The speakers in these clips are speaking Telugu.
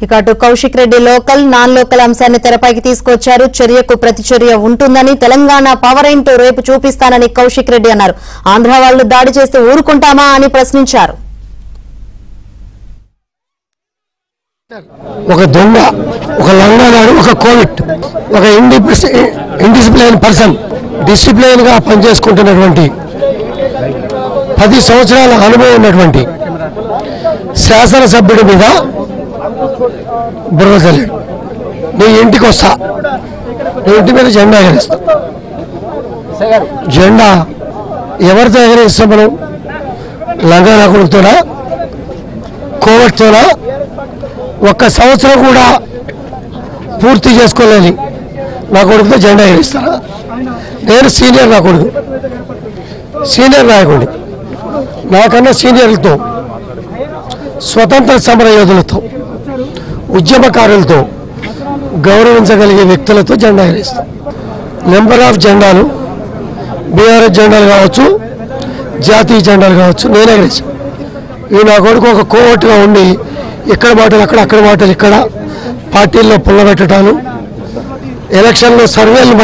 ఇక అటు Kaushik Reddy local non local అంశాన్ని తెరపైకి తీసుకొచ్చారు. చర్యకు ప్రతిచర్య ఉంటుందని, తెలంగాణ పవర్ ఏంటో రేపు చూపిస్తానని కౌశిక్ రెడ్డి అన్నారు. ఆంధ్ర వాళ్లు దాడి చేస్తే ఊరుకుంటామా అని ప్రశ్నించారు. ఒక దొంగ, ఒక లంగానాడు, ఒక కోవిడ్, ఒక ఇండిసిప్లైన్ పర్సన్ డిసిప్లైన్ గా పనిచేసుకుంటున్నటువంటి 10 సంవత్సరాల అనుభవం ఉన్నటువంటి శాసనసభ్యుడి మీద బుర్ర చల్లాడు. నీ ఇంటికి వస్తా, నీ ఇంటి మీద జెండా ఎగరేస్తా. జెండా ఎవరితో ఎగరేస్తాం మనం? లంగానా కొడుకుతోనా, కోవిడ్తోనా? 1 సంవత్సరం కూడా పూర్తి చేసుకోలేని నా కొడుకుతో జెండా ఎగరేస్తారా? నేను సీనియర్, నా కొడుకు సీనియర్ నాయకుడి, నాకన్నా సీనియర్లతో, స్వతంత్ర సమర యోధులతో, ఉద్యమకారులతో, గౌరవించగలిగే వ్యక్తులతో జెండా ఎగరేస్తాం. నెంబర్ ఆఫ్ జెండాలు, బీఆర్ఎస్ జెండాలు కావచ్చు, జాతీయ జెండాలు కావచ్చు, నేను ఎగరేసాను. ఈ నా కొడుకు ఒక కోవట్టుగా ఉండి ఇక్కడ మాటలు అక్కడ, అక్కడ మాటలు ఇక్కడ, పార్టీల్లో పుల్లబెట్టడాలు, ఎలక్షన్లో సర్వేలను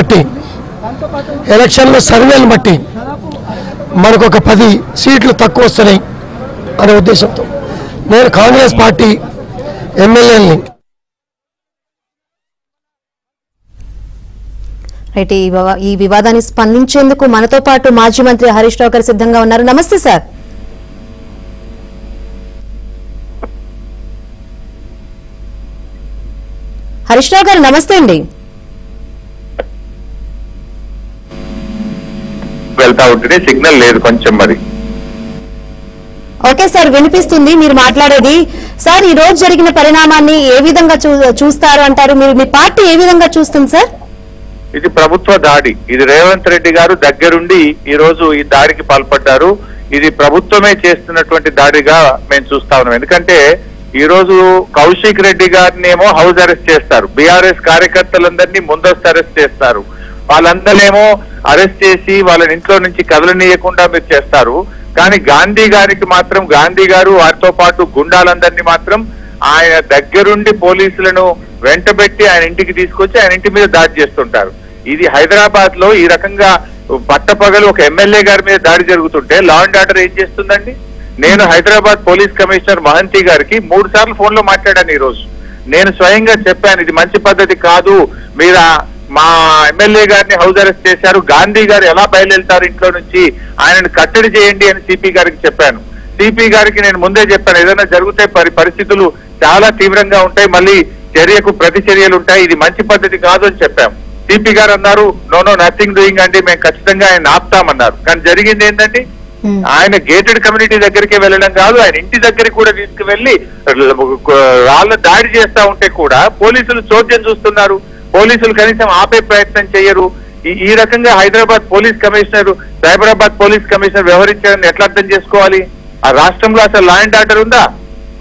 బట్టి మనకు ఒక 10 సీట్లు తక్కువ వస్తున్నాయి అనే ఉద్దేశంతో నేను కాంగ్రెస్ పార్టీ ఎమ్మెల్యేలని ఈ వివాదాన్ని స్పందించేందుకు మనతో పాటు మాజీ మంత్రి హరీష్ రావు గారు సిద్ధంగా ఉన్నారు. నమస్తే సార్. హరీష్ రావు గారు నమస్తే అండి. వెళ్తా ఉంటే సిగ్నల్ లేదు కొంచెం మరి. ఓకే సార్, వినిపిస్తుంది మీరు మాట్లాడేది. సార్, ఈ రోజు జరిగిన పరిణామాన్ని ఏ విధంగా చూస్తారు అంటారు? మీరు మీ పార్టీ ఏ విధంగా చూస్తుంది సార్? ఇది ప్రభుత్వ దాడి. ఇది రేవంత్ రెడ్డి గారు దగ్గరుండి ఈ రోజు ఈ దాడికి పాల్పడ్డారు. ఇది ప్రభుత్వమే చేస్తున్నటువంటి దాడిగా మేము చూస్తా ఉన్నాం. ఎందుకంటే ఈ రోజు కౌశిక్ రెడ్డి గారిని ఏమో హౌస్ అరెస్ట్ చేస్తారు, బీఆర్ఎస్ కార్యకర్తలందరినీ ముందస్తు అరెస్ట్ చేస్తారు, వాళ్ళందరేమో అరెస్ట్ చేసి వాళ్ళని ఇంట్లో నుంచి కదలనీయకుండా మీరు చేస్తారు. కానీ గాంధీ గారికి మాత్రం, గాంధీ గారు వారితో పాటు గుండాలందరినీ మాత్రం ఆయన దగ్గరుండి పోలీసులను వెంటబెట్టి ఆయన ఇంటికి తీసుకొచ్చి ఆయన ఇంటి మీద దాడి చేస్తుంటారు. ఇది హైదరాబాద్ లో ఈ రకంగా పట్టపగలు ఒక ఎమ్మెల్యే గారి మీద దాడి జరుగుతుంటే లా అండ్ ఆర్డర్ ఏం చేస్తుందండి? నేను హైదరాబాద్ పోలీస్ కమిషనర్ మహంతి గారికి 3 సార్లు ఫోన్ లో మాట్లాడాను. ఈ రోజు నేను స్వయంగా చెప్పాను, ఇది మంచి పద్ధతి కాదు, మీరు మా ఎమ్మెల్యే గారిని హౌస్ అరెస్ట్ చేశారు, గాంధీ గారు ఎలా బయలుదేరుతారు ఇంట్లో నుంచి, ఆయనను కట్టడి చేయండి అని సిపి గారికి చెప్పాను. సిపి గారికి నేను ముందే చెప్పాను, ఏదైనా జరిగితే పరిస్థితులు చాలా తీవ్రంగా ఉంటాయి, మళ్ళీ చర్యకు ప్రతిచర్యలు ఉంటాయి, ఇది మంచి పద్ధతి కాదు అని చెప్పాము. సిపి గారు అన్నారు, నో నథింగ్ డూయింగ్ అండి, మేము ఖచ్చితంగా ఆయన ఆపుతామన్నారు. కానీ జరిగింది ఏంటంటే ఆయన గేటెడ్ కమ్యూనిటీ దగ్గరికి వెళ్ళడం కాదు, ఆయన ఇంటి దగ్గరికి కూడా తీసుకువెళ్లి వాళ్ళ దాడి చేస్తా ఉంటే కూడా పోలీసులు చోద్యం చూస్తున్నారు. పోలీసులు కనీసం ఆపే ప్రయత్నం చేయరు. ఈ రకంగా Hyderabad police commissioner, Cyberabad police commissioner వ్యవహరించారని ఎట్లా అర్థం చేసుకోవాలి? ఆ రాష్ట్రంలో అసలు లా అండ్ ఆర్డర్ ఉందా?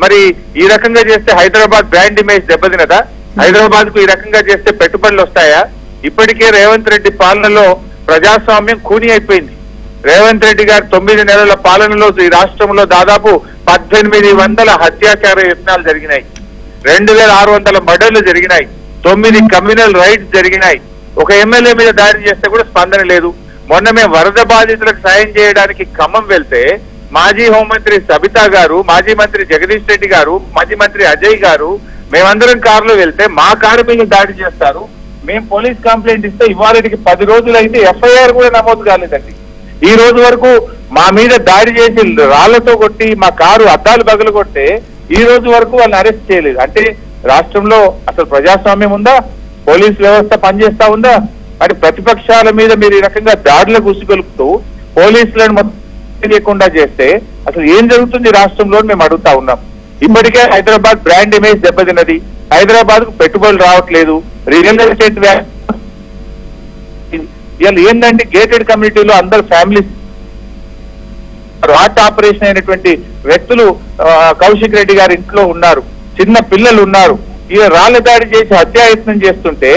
మరి ఈ రకంగా చేస్తే హైదరాబాద్ బ్రాండ్ ఇమేజ్ దెబ్బతినదా? హైదరాబాద్ కు ఈ రకంగా చేస్తే పెట్టుబడులు వస్తాయా? ఇప్పటికే రేవంత్ రెడ్డి పాలనలో ప్రజాస్వామ్యం ఖూనీ అయిపోయింది. రేవంత్ రెడ్డి గారి 9 నెలల పాలనలో ఈ రాష్ట్రంలో దాదాపు 1800 హత్యాచార యత్నాలు జరిగినాయి, 2600 మర్డర్లు జరిగినాయి, 9 కమ్యూనల్ రైట్స్ జరిగినాయి. ఒక ఎమ్మెల్యే మీద దాడి చేస్తే కూడా స్పందన లేదు. మొన్న మేము వరద బాధితులకు సాయం చేయడానికి ఖమ్మం వెళ్తే మాజీ హోంమంత్రి సబితా గారు, మాజీ మంత్రి జగదీష్ రెడ్డి గారు, మాజీ మంత్రి అజయ్ గారు, మేమందరం కారులో వెళ్తే మా కారు మీద దాడి చేస్తారు. మేము పోలీస్ కంప్లైంట్ ఇస్తే ఇవాళకి 10 రోజులు అయితే ఎఫ్ఐఆర్ కూడా నమోదు కాలేదండి. ఈ రోజు వరకు మా మీద దాడి చేసి రాళ్లతో కొట్టి మా కారు అద్దాలు పగలు కొట్టే ఈ రోజు వరకు వాళ్ళని అరెస్ట్ చేయలేదు. అంటే రాష్ట్రంలో అసలు ప్రజాస్వామ్యం ఉందా? పోలీస్ వ్యవస్థ పనిచేస్తా ఉందా? మరి ప్రతిపక్షాల మీద మీరు ఈ రకంగా దాడులకు ఉసిగొలుపుతూ పోలీసులను మొత్తం చేయకుండా చేస్తే అసలు ఏం జరుగుతుంది రాష్ట్రంలో మేము అడుగుతా ఉన్నాం. ఇప్పటికే హైదరాబాద్ బ్రాండ్ ఇమేజ్ దెబ్బతిన్నది, హైదరాబాద్ కు పెట్టుబడులు రావట్లేదు, రియల్ ఎస్టేట్ ఇవాళ ఏంటంటే గేటెడ్ కమ్యూనిటీలో అందరు ఫ్యామిలీస్, హార్ట్ ఆపరేషన్ అయినటువంటి వ్యక్తులు కౌశిక్ రెడ్డి గారి ఇంట్లో ఉన్నారు, చిన్న పిల్లలు ఉన్నారు. ఇక రాళ్ల దాడి చేసి హత్యాయత్నం చేస్తుంటే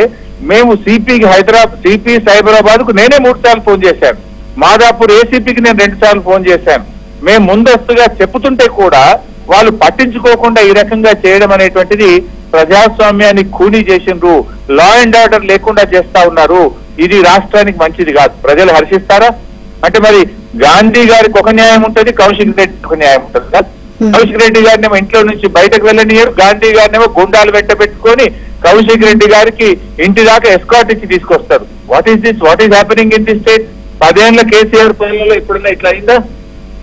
మేము సిపి సైబరాబాద్ కు నేనే 3 సార్లు ఫోన్ చేశాను, మాదాపూర్ ఏసీపీకి నేను 2 సార్లు ఫోన్ చేశాను. మేము ముందస్తుగా చెప్పుతుంటే కూడా వాళ్ళు పట్టించుకోకుండా ఈ రకంగా చేయడం అనేటువంటిది ప్రజాస్వామ్యాన్ని కూనీ చేసిండ్రు, లా అండ్ ఆర్డర్ లేకుండా చేస్తా ఉన్నారు. ఇది రాష్ట్రానికి మంచిది కాదు. ప్రజలు హర్షిస్తారా? అంటే మరి గాంధీ గారికి ఒక న్యాయం ఉంటుంది, కౌశిక్ రెడ్డి ఒక న్యాయం ఉంటుంది కదా. కౌశిక్ రెడ్డి గారినేమో ఇంట్లో నుంచి బయటకు వెళ్ళనియరు, గాంధీ గారినేమో గుండాలు వెంట పెట్టుకొని కౌశిక్ రెడ్డి గారికి ఇంటి దాకా ఎస్కాట్ ఇచ్చి తీసుకొస్తారు. What is this? What is happening in the state? 10 ఏళ్ల కేసీఆర్ పాలనలో ఇప్పుడున్న ఇట్లా అయిందా?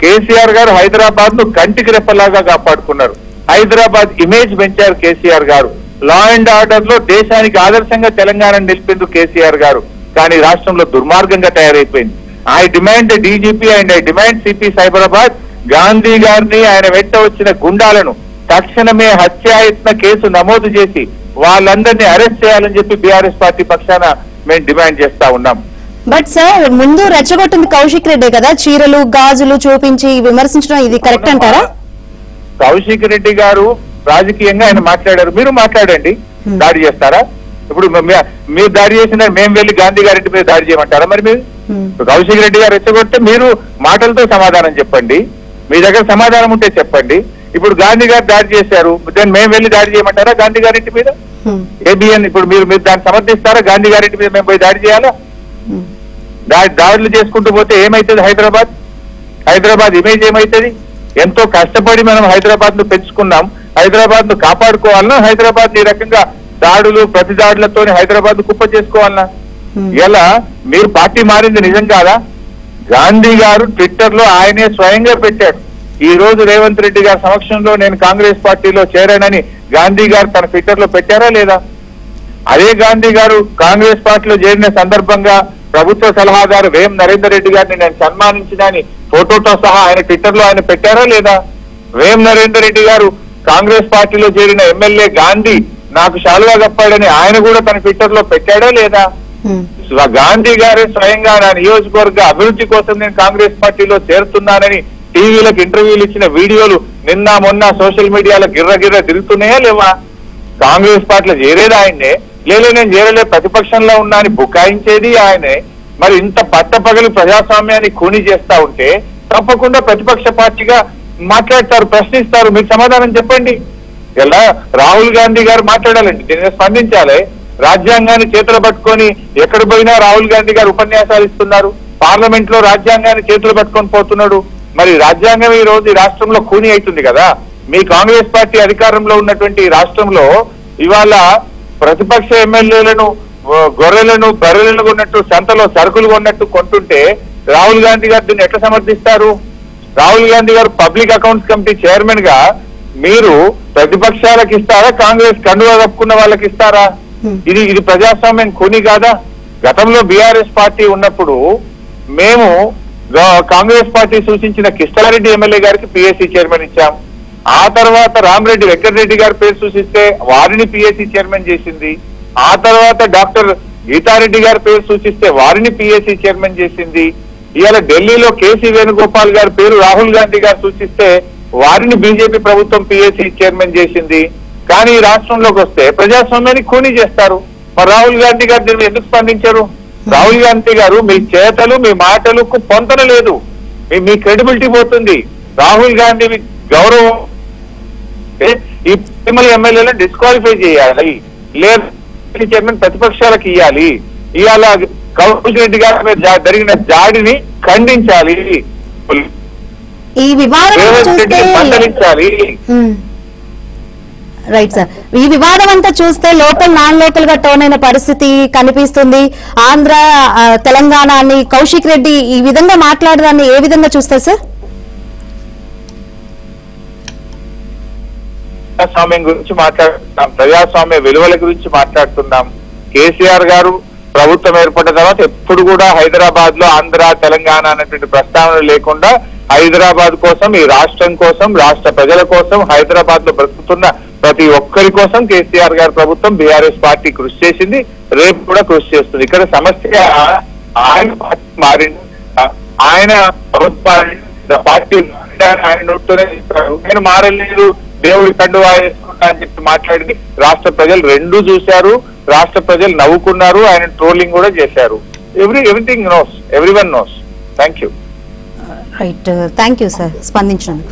కేసీఆర్ గారు హైదరాబాద్ ను కంటికి రెప్పలాగా కాపాడుకున్నారు. హైదరాబాద్ ఇమేజ్ పెంచారు కేసీఆర్ గారు. లా అండ్ ఆర్డర్ లో దేశానికి ఆదర్శంగా తెలంగాణ నిలిపిండు కేసీఆర్ గారు. కానీ రాష్ట్రంలో దుర్మార్గంగా తయారైపోయింది. I demand DGP and I demand CP Cyberabad Gandhi గారిని, ఆయన వెంట వచ్చిన గుండాలను తక్షణమే హత్యాయత్న కేసు నమోదు చేసి వాళ్ళందరినీ అరెస్ట్ చేయాలని చెప్పి బీఆర్ఎస్ పార్టీ పక్షాన మేము డిమాండ్ చేస్తా ఉన్నాం. బట్ సార్, ముందు రెచ్చగొట్టింది కౌశిక్ రెడ్డి కదా, చీరలు గాజులు చూపించి విమర్శించడం ఇది కరెక్ట్ అంటారా? కౌశిక్ రెడ్డి గారు రాజకీయంగా ఆయన మాట్లాడారు, మీరు మాట్లాడండి. దాడి చేస్తారా? ఇప్పుడు మీరు దాడి చేసిన మేము వెళ్ళి గాంధీ గారి మీద దాడి చేయమంటారా? మరి మీరు కౌశిక్ రెడ్డి గారు రెచ్చగొడితే మీరు మాటలతో సమాధానం చెప్పండి, మీ దగ్గర సమాధానం ఉంటే చెప్పండి. ఇప్పుడు గాంధీ గారు దాడి చేశారు, దాన్ని మేము వెళ్ళి దాడి చేయమంటారా గాంధీ గారింటి మీద? ఏబిఎన్ ఇప్పుడు మీరు దాన్ని సమర్థిస్తారా? గాంధీ గారింటి మీద మేము పోయి దాడి చేయాలా? దాడులు చేసుకుంటూ పోతే ఏమైతుంది? హైదరాబాద్ ఇమేజ్ ఏమైతుంది? ఎంతో కష్టపడి మనం హైదరాబాద్ ను పెంచుకున్నాం. హైదరాబాద్ ను కాపాడుకోవాలన్నా, హైదరాబాద్ ఈ రకంగా దాడులు ప్రతి దాడులతో హైదరాబాద్ ను కుప్ప చేసుకోవాలన్నా? ఇలా మీరు పార్టీ మారింది నిజం కాదా? గాంధీ గారు ట్విట్టర్ లో ఆయనే స్వయంగా పెట్టాడు, ఈ రోజు రేవంత్ రెడ్డి గారి సమక్షంలో నేను కాంగ్రెస్ పార్టీలో చేరానని గాంధీ గారు తన ట్విట్టర్ లో పెట్టారా లేదా? అదే గాంధీ గారు కాంగ్రెస్ పార్టీలో చేరిన సందర్భంగా ప్రభుత్వ సలహాదారు వేం నరేందర్ రెడ్డి గారిని నేను సన్మానించినని ఫోటోతో సహా ఆయన ట్విట్టర్ లో ఆయన పెట్టారా లేదా? వేం నరేందర్ రెడ్డి గారు కాంగ్రెస్ పార్టీలో చేరిన ఎమ్మెల్యే గాంధీ నాకు శాలువా కప్పాడని ఆయన కూడా తన ట్విట్టర్ లో పెట్టాడా లేదా? గాంధీ గారే స్వయంగా నా నియోజకవర్గ అభివృద్ధి కోసం నేను కాంగ్రెస్ పార్టీలో చేరుతున్నానని టీవీలకు ఇంటర్వ్యూలు ఇచ్చిన వీడియోలు నిన్న మొన్న సోషల్ మీడియాలో గిర్ర తిరుగుతున్నాయా లేవా? కాంగ్రెస్ పార్టీలో చేరేది ఆయనే, నేను చేరలే ప్రతిపక్షంలో ఉన్నా అని బుకాయించేది ఆయనే. మరి ఇంత పట్టపగలు ప్రజాస్వామ్యాన్ని ఖూనీ చేస్తా ఉంటే తప్పకుండా ప్రతిపక్ష పార్టీగా మాట్లాడతారు, ప్రశ్నిస్తారు. మీరు సమాధానం చెప్పండి. ఇలా రాహుల్ గాంధీ గారు మాట్లాడాలండి, దీని మీద స్పందించాలి. రాజ్యాంగాన్ని చేతులు పట్టుకొని ఎక్కడ పోయినా రాహుల్ గాంధీ గారు ఉపన్యాసాలు ఇస్తున్నారు, పార్లమెంట్ లో రాజ్యాంగాన్ని చేతులు పట్టుకొని పోతున్నాడు. మరి రాజ్యాంగం ఈ రోజు ఈ రాష్ట్రంలో ఖూనీ అవుతుంది కదా. మీ కాంగ్రెస్ పార్టీ అధికారంలో ఉన్నటువంటి రాష్ట్రంలో ఇవాళ ప్రతిపక్ష ఎమ్మెల్యేలను గొర్రెలను బర్రెలను కొన్నట్టు సంతలో సరుకులు కొన్నట్టు కొంటుంటే రాహుల్ గాంధీ గారు దీన్ని ఎట్లా సమర్థిస్తారు? రాహుల్ గాంధీ గారు పబ్లిక్ అకౌంట్స్ కమిటీ చైర్మన్ గా మీరు ప్రతిపక్షాలకు ఇస్తారా, కాంగ్రెస్ కండువా కప్పుకున్న వాళ్ళకి ఇస్తారా? ఇది ప్రజాస్వామ్యం ఖూనీ కాదా? గతంలో బీఆర్ఎస్ పార్టీ ఉన్నప్పుడు మేము కాంగ్రెస్ పార్టీ సూచించిన కిష్టారెడ్డి ఎమ్మెల్యే గారికి పిఎస్సి చైర్మన్ ఇచ్చాం. ఆ తర్వాత రామరెడ్డి వెంకటరెడ్డి గారి పేరు సూచిస్తే వారిని పిఎస్సి చైర్మన్ చేసింది. ఆ తర్వాత డాక్టర్ గీతారెడ్డి గారి పేరు సూచిస్తే వారిని పిఎస్సి చైర్మన్ చేసింది. ఇవాళ ఢిల్లీలో కేసీ వేణుగోపాల్ గారి పేరు రాహుల్ గాంధీ గారు సూచిస్తే వారిని బీజేపీ ప్రభుత్వం పిఎస్సి చైర్మన్ చేసింది. కానీ ఈ రాష్ట్రంలోకి వస్తే ప్రజాస్వామ్యాన్ని ఖూనీ చేస్తారు. మరి రాహుల్ గాంధీ గారు దీన్ని ఎందుకు స్పందించారు? రాహుల్ గాంధీ గారు మీ చేతలు మీ మాటలకు పొంతన లేదు, మీ క్రెడిబిలిటీ పోతుంది. రాహుల్ గాంధీ గౌరవం ఈ ఎమ్మెల్యేలను డిస్క్వాలిఫై చేయాలి, లేదా చైర్మన్ ప్రతిపక్షాలకు ఇవ్వాలి. ఇవాళ కౌశిక్ రెడ్డి గారి మీద జరిగిన దాడిని ఖండించాలి, ఈ వివాదం మందలించాలి. రైట్ సార్, ఈ వివాదం అంతా చూస్తే లోకల్ నాన్ లోకల్ గా టర్న్ అయిన పరిస్థితి కనిపిస్తుంది. ఆంధ్ర తెలంగాణ అని కౌశిక్ రెడ్డి ఈ విధంగా మాట్లాడడాన్ని ఏ విధంగా చూస్తారు సార్? ప్రజాస్వామ్యం గురించి మాట్లాడుతున్నాం, ప్రజాస్వామ్య విలువల గురించి మాట్లాడుతున్నాం. కేసీఆర్ గారు ప్రభుత్వం ఏర్పడిన తర్వాత ఎప్పుడు కూడా హైదరాబాద్ లో ఆంధ్ర తెలంగాణ అనేటువంటి ప్రస్తావన లేకుండా హైదరాబాద్ కోసం, ఈ రాష్ట్రం కోసం, రాష్ట్ర ప్రజల కోసం, హైదరాబాద్ లో బ్రతుకుతున్న ప్రతి ఒక్కరి కోసం కేసీఆర్ గారి ప్రభుత్వం బీఆర్ఎస్ పార్టీ కృషి చేసింది, రేపు కూడా కృషి చేస్తుంది. ఇక్కడ సమస్య ఆయన పార్టీ మారింది, ఆయన పార్టీ ఆయన నోట్తోనే ఇస్తారు. నేను మారలేదు, దేవుడి కండువా వేసుకుంటా అని చెప్పి మాట్లాడింది రాష్ట్ర ప్రజలు రెండూ చూశారు. రాష్ట్ర ప్రజలు నవ్వుకున్నారు, ఆయన ట్రోలింగ్ కూడా చేశారు. Everything knows, everyone knows. Thank you. Right, thank you sir స్పందించినందుకు.